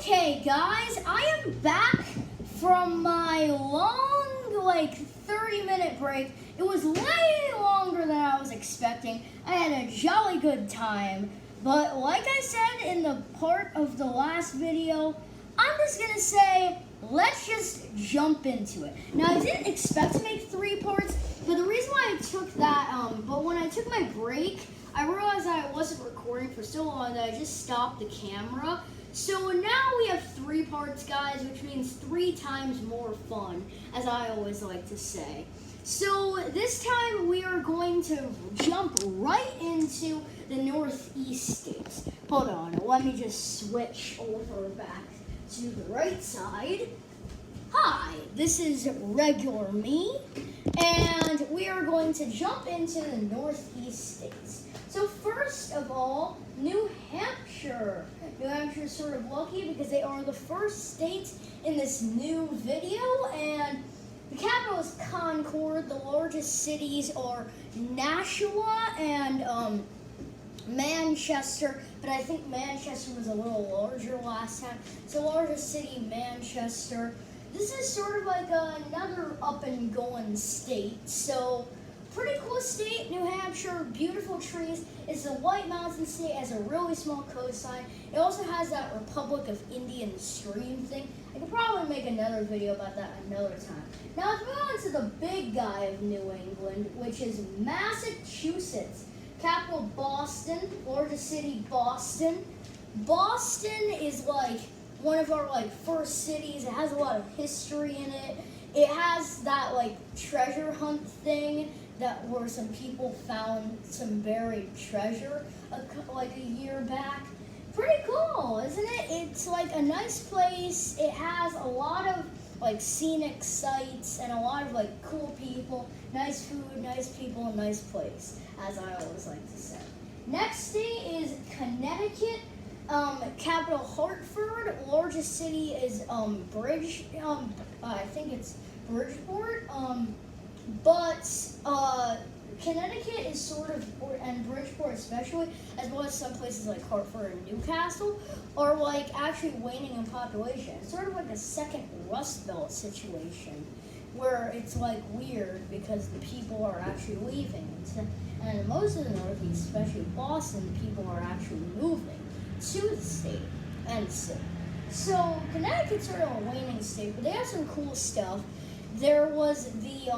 Okay, guys, I am back from my long, 30-minute break. It was way longer than I was expecting. I had a jolly good time. But like I said in the part of the last video, I'm just going to say, let's just jump into it. Now, I didn't expect to make 3 parts, but the reason why I took that, but when I took my break, I realized that I wasn't recording for so long that I just stopped the camera. So now we have 3 parts, guys, which means 3 times more fun, as I always like to say. So this time we are going to jump right into the Northeast states. Hold on, let me just switch over back to the right side. Hi, this is regular me, and we are going to jump into the Northeast states. So first of all, New Hampshire. New Hampshire is sort of lucky because they are the first state in this new video, and the capital is Concord. The largest cities are Nashua and Manchester, but I think Manchester was a little larger last time. So largest city, Manchester. This is sort of like another up and going state. So pretty cool state, New Hampshire, beautiful trees. It's a White Mountain state, has a really small coastline. It also has that Republic of Indian stream thing. I could probably make another video about that another time. Now let's move on to the big guy of New England, which is Massachusetts. Capital Boston, largest city Boston. Boston is like one of our first cities. It has a lot of history in it. It has that treasure hunt thing where some people found some buried treasure a year back. Pretty cool, isn't it? It's a nice place. It has a lot of scenic sights and a lot of cool people, nice food, nice people, and nice place, as I always like to say. Next state is Connecticut. Capital Hartford. Largest city is I think it's Bridgeport. But Connecticut is sort of, and Bridgeport especially, as well as some places like Hartford and Newcastle, are actually waning in population. It's sort of like a second Rust Belt situation, where it's weird because the people are actually leaving. And most of the Northeast, especially Boston, people are actually moving to the state and city. So Connecticut's sort of a waning state, but they have some cool stuff. There was the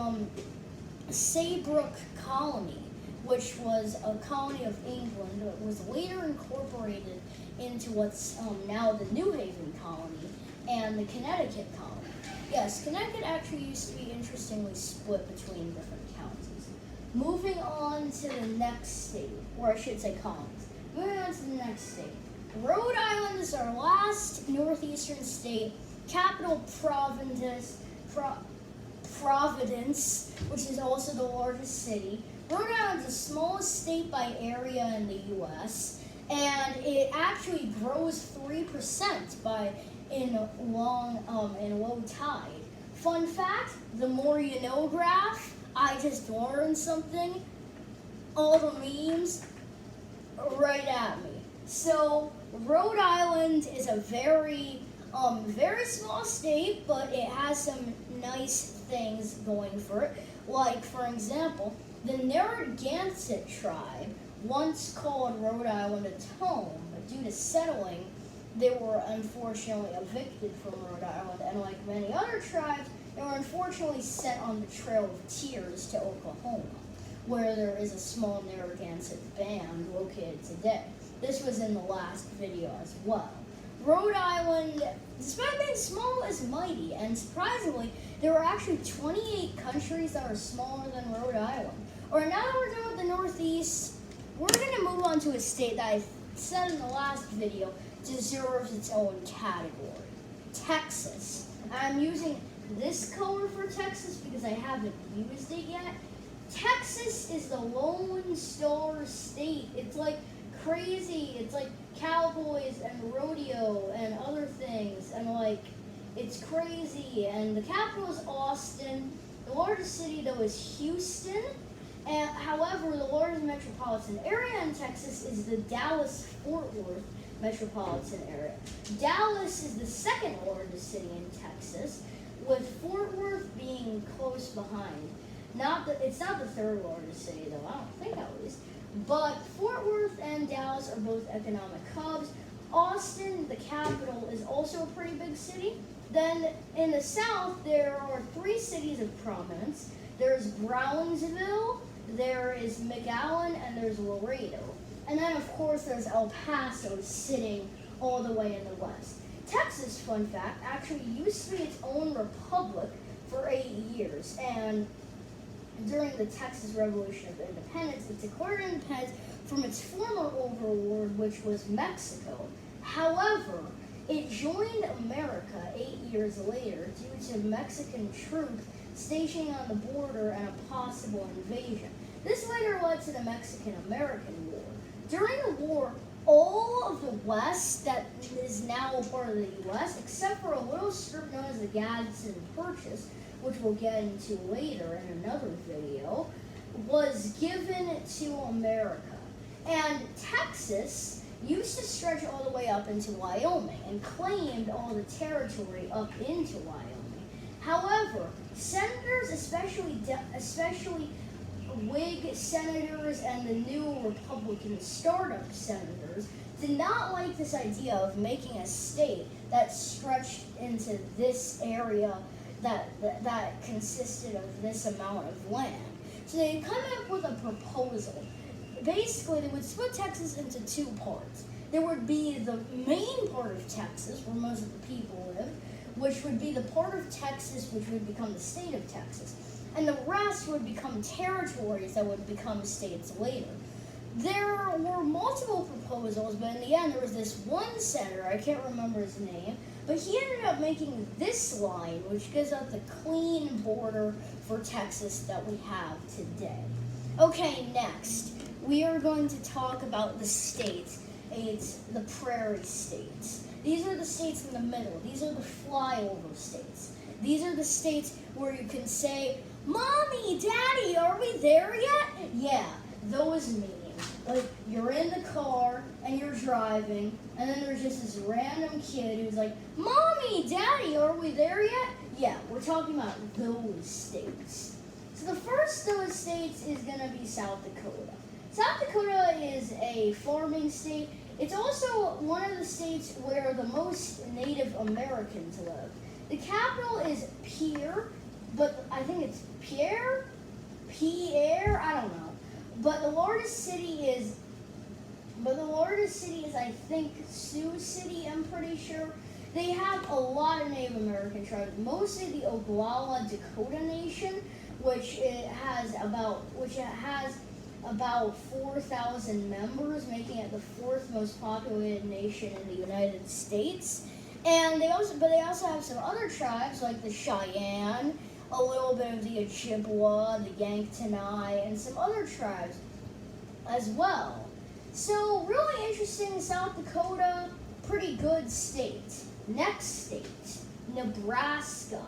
Saybrook Colony, which was a colony of England that was later incorporated into what's now the New Haven Colony and the Connecticut Colony. Yes, Connecticut actually used to be interestingly split between different counties. Moving on to the next state, or I should say colonies. Moving on to the next state. Rhode Island is our last northeastern state. Capital Providence, which is also the largest city. Rhode Island is the smallest state by area in the U.S., and it actually grows 3% in low tide. Fun fact: the more you know graph. I just learned something. All the memes right at me. So Rhode Island is a very small state, but it has some nice things going for it. For example, the Narragansett tribe once called Rhode Island its home, but due to settling, they were unfortunately evicted from Rhode Island, and like many other tribes, they were unfortunately sent on the Trail of Tears to Oklahoma, where there is a small Narragansett band located today. This was in the last video as well. Rhode Island, despite being small, is mighty, and surprisingly, there are actually 28 countries that are smaller than Rhode Island. Alright, now that we're done with the Northeast, we're going to move on to a state that I said in the last video deserves its own category. Texas. I'm using this color for Texas because I haven't used it yet. Texas is the Lone Star State. It's crazy. It's cowboys and rodeo and other things, and it's crazy. And the capital is Austin. The largest city though is Houston. And however, the largest metropolitan area in Texas is the Dallas-Fort Worth metropolitan area. Dallas is the second largest city in Texas, with Fort Worth being close behind. It's not the third largest city though, I don't think at least. But Fort Worth and Dallas are both economic hubs. Austin, the capital, is also a pretty big city. Then in the south, there are 3 cities of prominence. There's Brownsville, there is McAllen, and there's Laredo. And then of course there's El Paso sitting all the way in the west. Texas, fun fact, actually used to be its own republic for 8 years. And during the Texas Revolution of Independence, it declared independence from its former overlord, which was Mexico. However, it joined America 8 years later due to Mexican troops stationing on the border and a possible invasion. This later led to the Mexican-American War. During the war, all of the West that is now a part of the U.S., except for a little strip known as the Gadsden Purchase, which we'll get into later in another video, was given to America. And Texas used to stretch all the way up into Wyoming and claimed all the territory up into Wyoming. However, senators, especially Whig senators and the new Republican startup senators, did not like this idea of making a state that stretched into this area that consisted of this amount of land. So they come up with a proposal. Basically, they would split Texas into 2 parts. There would be the main part of Texas, where most of the people live, which would be the part of Texas which would become the state of Texas. And the rest would become territories that would become states later. There were multiple proposals, but in the end there was this one senator, I can't remember his name, but he ended up making this line, which gives us the clean border for Texas that we have today. Okay, next, we are going to talk about the states. It's the Prairie States. These are the states in the middle. These are the flyover states. These are the states where you can say, "Mommy, Daddy, are we there yet?" Yeah, those mean, like, you're in the car and you're driving, and then there's just this random kid who's like, "Mommy, Daddy, are we there yet?" Yeah, we're talking about those states. So the first of those states is going to be South Dakota. South Dakota is a farming state. It's also one of the states where the most Native Americans live. The capital is Pierre, but I think it's Pierre, I don't know. But the largest city is, I think, Sioux City, I'm pretty sure. They have a lot of Native American tribes, mostly the Oglala Dakota Nation, which has about 4,000 members, making it the 4th most populated nation in the United States. And they also have some other tribes like the Cheyenne, a little bit of the Ojibwa, the Yanktonai, and some other tribes as well. So really interesting, South Dakota, pretty good state. Next state, Nebraska,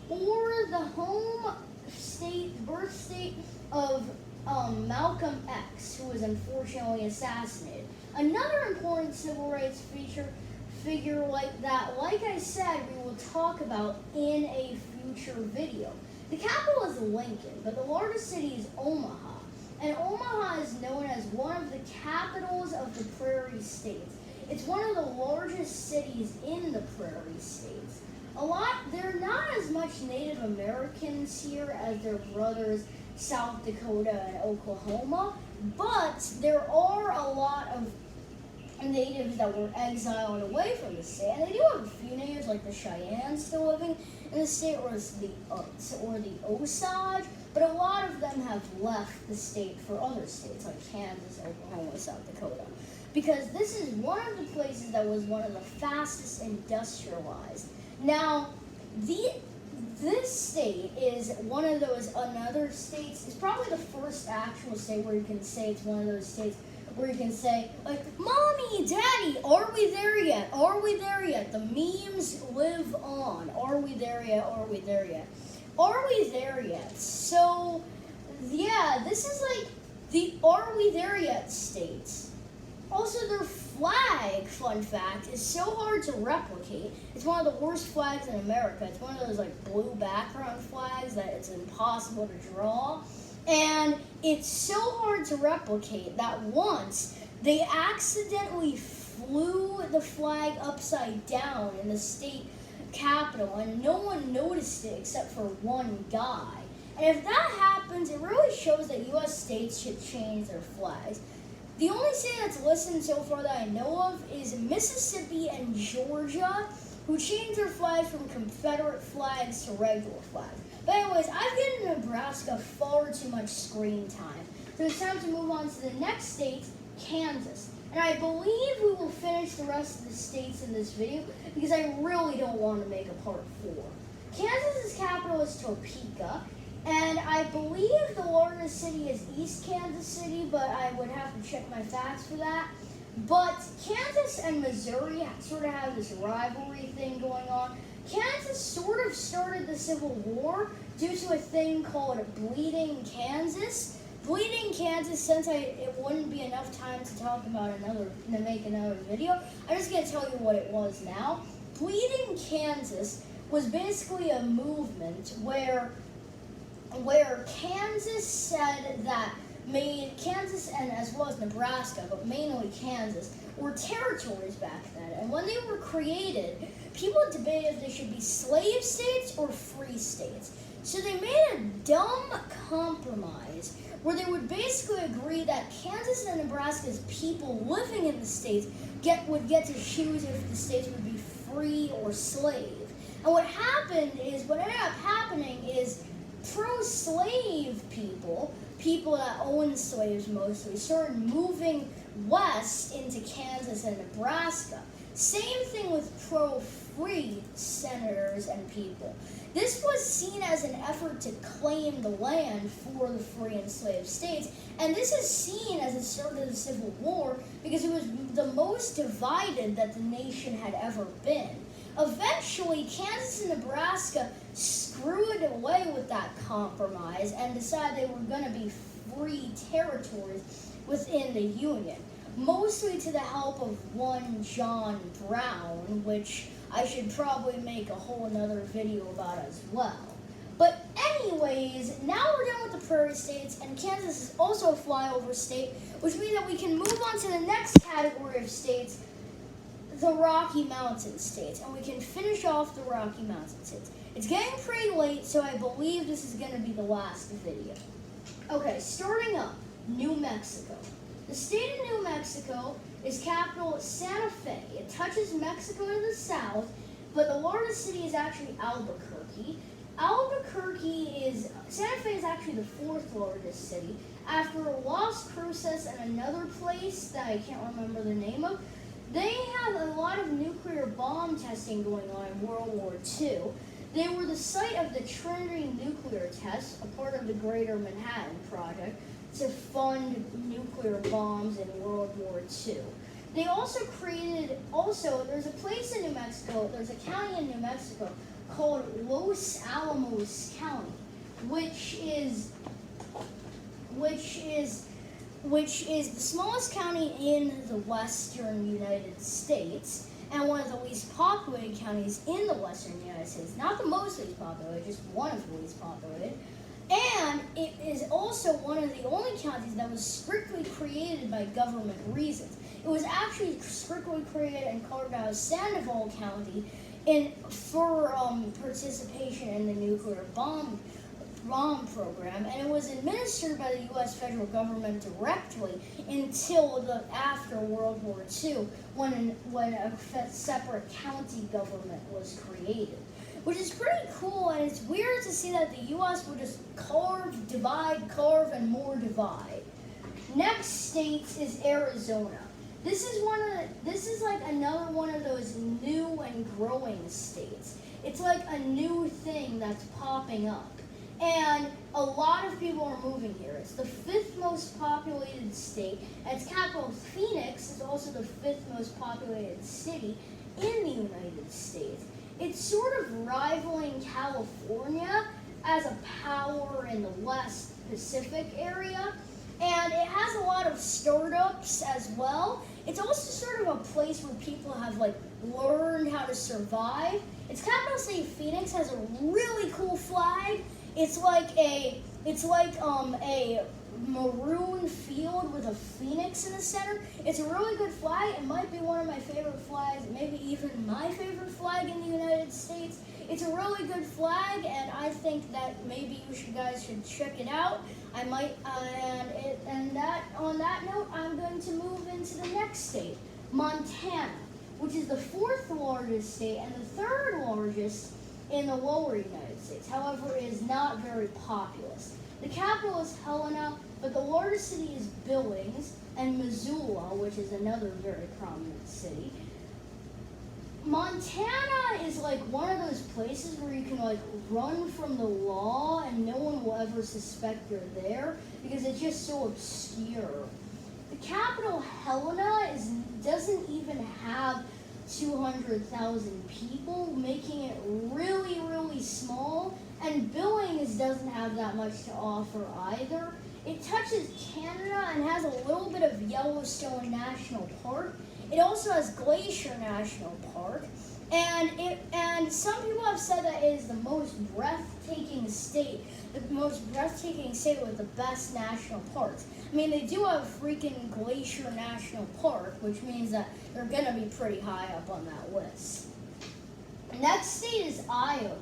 or the home state, birth state of Malcolm X, who was unfortunately assassinated. Another important civil rights figure like that, like I said, we will talk about in a future video. The capital is Lincoln, but the largest city is Omaha. And Omaha is known as one of the capitals of the Prairie States. It's one of the largest cities in the Prairie States. There are not as much Native Americans here as their brothers South Dakota and Oklahoma, but there are a lot of natives that were exiled away from the state, and they do have a few natives like the Cheyenne still living in the state, or the Osage, but a lot of them have left the state for other states like Kansas, Oklahoma, South Dakota, because this is one of the places that was one of the fastest industrialized. Now, this state is one of those another states. It's probably the first actual state where you can say it's one of those states where you can say, like, "Mommy, Daddy, are we there yet? Are we there yet?" The memes live on. Are we there yet? Are we there yet? Are we there yet? So, yeah, this is like the "Are we there yet" states. Also, they're flag, fun fact, is so hard to replicate. It's one of the worst flags in America. It's one of those like blue background flags that it's impossible to draw. And it's so hard to replicate that once they accidentally flew the flag upside down in the state capitol and no one noticed it except for one guy. And if that happens, it really shows that U.S. states should change their flags. The only state that's listened so far that I know of is Mississippi and Georgia, who changed their flags from Confederate flags to regular flags. But anyways, I've given Nebraska far too much screen time. So it's time to move on to the next state, Kansas. And I believe we will finish the rest of the states in this video because I really don't want to make a part 4. Kansas's capital is Topeka. And I believe the largest city is East Kansas City, but I would have to check my facts for that. But Kansas and Missouri sort of have this rivalry thing going on. Kansas sort of started the Civil War due to a thing called Bleeding Kansas. Bleeding Kansas, since it wouldn't be enough time to talk about to make another video, I'm just going to tell you what it was now. Bleeding Kansas was basically a movement where Kansas said that Kansas and as well as Nebraska, but mainly Kansas, were territories back then. And when they were created, people debated if they should be slave states or free states. So they made a dumb compromise where they would basically agree that Kansas and Nebraska's people living in the states would get to choose if the states would be free or slave. And what ended up happening is pro-slave people that owned slaves mostly, started moving west into Kansas and Nebraska. Same thing with pro-free senators and people. This was seen as an effort to claim the land for the free and slave states, and this is seen as the start of the Civil War because it was the most divided that the nation had ever been. Eventually, Kansas and Nebraska screwed away with that compromise and decided they were going to be free territories within the Union, mostly to the help of one John Brown, which I should probably make a whole another video about as well. But anyways, now we're done with the Prairie States, and Kansas is also a flyover state, which means that we can move on to the next category of states, the Rocky Mountain states, and we can finish off the Rocky Mountain states. It's getting pretty late, so I believe this is going to be the last video. Okay, starting up, New Mexico. The state of New Mexico is capital Santa Fe. It touches Mexico to the south, but the largest city is actually Albuquerque. Santa Fe is actually the 4th largest city, after Las Cruces and another place that I can't remember the name of. They have a lot of nuclear bomb testing going on in World War II. They were the site of the Trinity nuclear test, a part of the Greater Manhattan Project, to fund nuclear bombs in World War II. They also there's a place in New Mexico, there's a county in New Mexico called Los Alamos County, which is the smallest county in the western United States and one of the least populated counties in the western United States. Not the most least populated, just one of the least populated. And it is also one of the only counties that was strictly created by government reasons. It was actually strictly created and carved out of Sandoval County for participation in the nuclear bomb program, and it was administered by the U.S. federal government directly until after World War II, when a separate county government was created, which is pretty cool. And it's weird to see that the U.S. would just carve, divide, carve, and more divide. Next state is Arizona. This is like another one of those new and growing states. It's like a new thing that's popping up. And a lot of people are moving here. It's the 5th most populated state, and its capital, Phoenix, is also the 5th most populated city in the United States. It's sort of rivaling California as a power in the West Pacific area, and it has a lot of startups as well. It's also sort of a place where people have like learned how to survive. Its capital city, Phoenix, has a really cool flag. It's like a maroon field with a phoenix in the center. It's a really good flag. It might be one of my favorite flags, maybe even my favorite flag in the United States. It's a really good flag, and I think that maybe you guys should check it out. I might, on that note, I'm going to move into the next state, Montana, which is the 4th largest state and the 3rd largest in the lower United States. However, it is not very populous. The capital is Helena, but the largest city is Billings, and Missoula, which is another very prominent city. Montana is like one of those places where you can like run from the law and no one will ever suspect you're there because it's just so obscure. The capital, Helena, doesn't even have 200,000 people, making it really, really small. And Billings doesn't have that much to offer either. It touches Canada and has a little bit of Yellowstone National Park. It also has Glacier National Park. And some people have said that it is the most breathtaking state with the best national parks. I mean, they do have freaking Glacier National Park, which means that they're going to be pretty high up on that list. The next state is Idaho.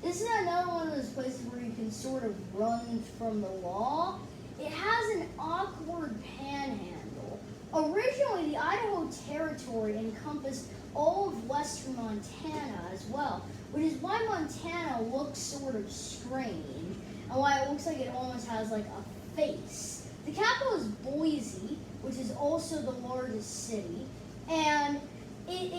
This is another one of those places where you can sort of run from the law. It has an awkward panhandle. Originally, the Idaho Territory encompassed all of western Montana as well, which is why Montana looks sort of strange and why it looks like it almost has like a face. The capital is Boise, which is also the largest city, and it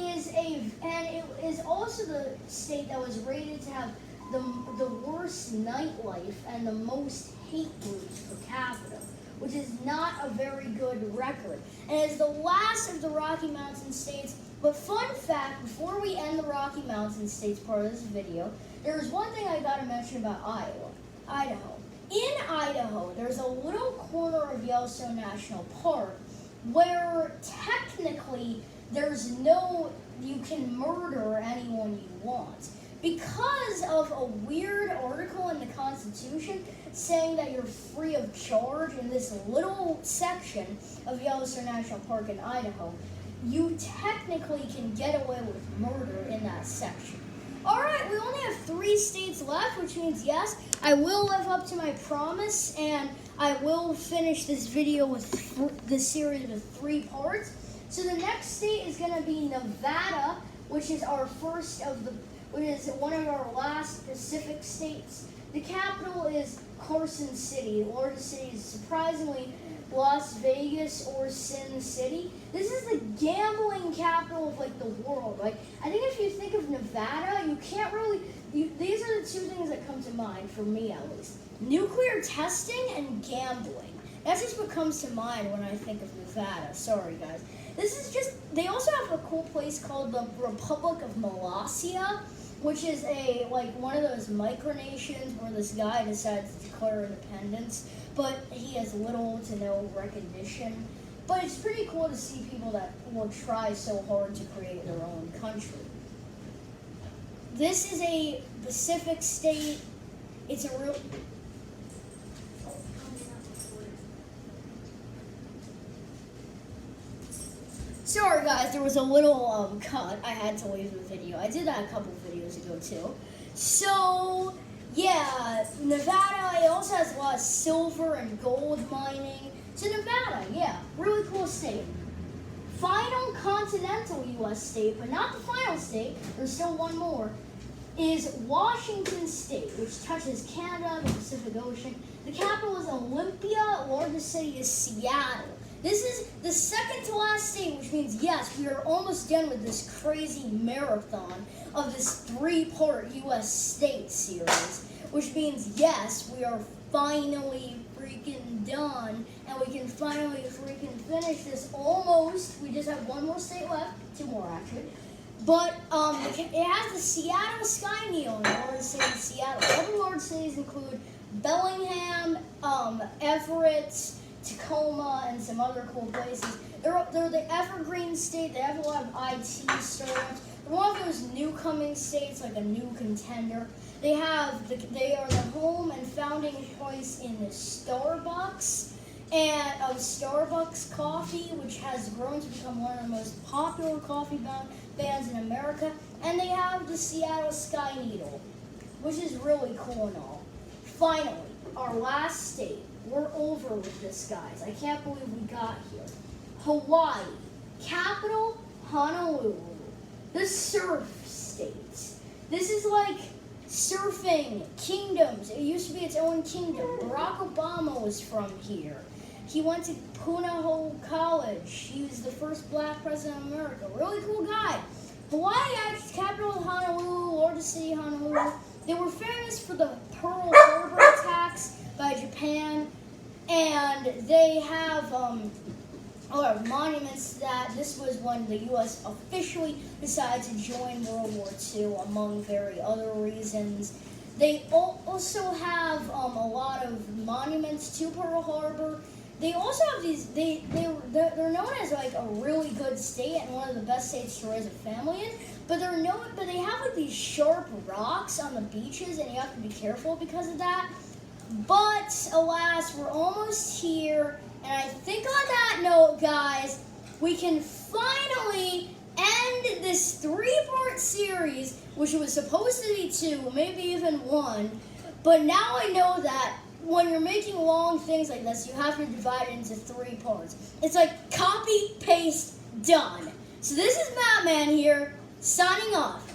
is also the state that was rated to have the worst nightlife and the most hate groups per capita, which is not a very good record. And it is the last of the Rocky Mountain states. But fun fact, before we end the Rocky Mountain states part of this video, there's one thing I gotta mention about Idaho. In Idaho, there's a little corner of Yellowstone National Park where technically you can murder anyone you want. Because of a weird article in the Constitution saying that you're free of charge in this little section of Yellowstone National Park in Idaho, you technically can get away with murder in that section. All right, we only have 3 states left, which means yes, I will live up to my promise, and I will finish this video with this series with 3 parts. So the next state is going to be Nevada, which is which is one of our last Pacific states. The capital is Carson City. The largest city is surprisingly Las Vegas or Sin City. This is the gambling capital of like the world. Like, I think if you think of Nevada, you can't really, these are the 2 things that come to mind, for me at least. Nuclear testing and gambling. That's just what comes to mind when I think of Nevada. Sorry guys. They also have a cool place called the Republic of Malacia, which is one of those micronations where this guy decides to declare independence, but he has little to no recognition. But it's pretty cool to see people that will try so hard to create their own country. This is a Pacific state. It's a real... Sorry guys, there was a little cut. I had to leave the video. I did that a couple videos ago too. So, yeah, Nevada, it also has a lot of silver and gold mining. So Nevada, yeah, really cool state. Final continental U.S. state, but not the final state, there's still one more, is Washington State, which touches Canada, the Pacific Ocean. The capital is Olympia, largest city is Seattle. This is the second to last state, which means, yes, we are almost done with this crazy marathon of this 3-part U.S. state series, which means, yes, we are finally freaking done, and we can finally freaking finish this almost. We just have 1 more state left, 2 more actually. But it has the Seattle Sky Needle in the largest city of Seattle. Other large cities include Bellingham, Everett, Tacoma, and some other cool places. They're the evergreen state. They have a lot of IT startups. They're one of those new coming states, like a new contender. They are the home and founding place in the Starbucks and of Starbucks coffee, which has grown to become one of the most popular coffee bands in America. And they have the Seattle Sky Needle, which is really cool and all. Finally, our last state. We're over with this, guys. I can't believe we got here. Hawaii, capital Honolulu, the surf state. This is like surfing kingdoms. It used to be its own kingdom. Barack Obama was from here. He went to Punahou College. He was the first black president of America. Really cool guy. Hawaii, capital Honolulu, largest city Honolulu. They were famous for the Pearl Harbor attacks by Japan, and they have a lot of monuments to that. This was when the U.S. officially decided to join World War II, among very other reasons. They also have a lot of monuments to Pearl Harbor. They also have these. They're known as like a really good state and one of the best states to raise a family in. But they have like these sharp rocks on the beaches, and you have to be careful because of that. But alas, we're almost here, and I think on that note, guys, we can finally end this 3-part series, which was supposed to be 2, maybe even 1. But now I know that when you're making long things like this, you have to divide it into 3 parts. It's like copy, paste, done. So this is Mattman here, signing off.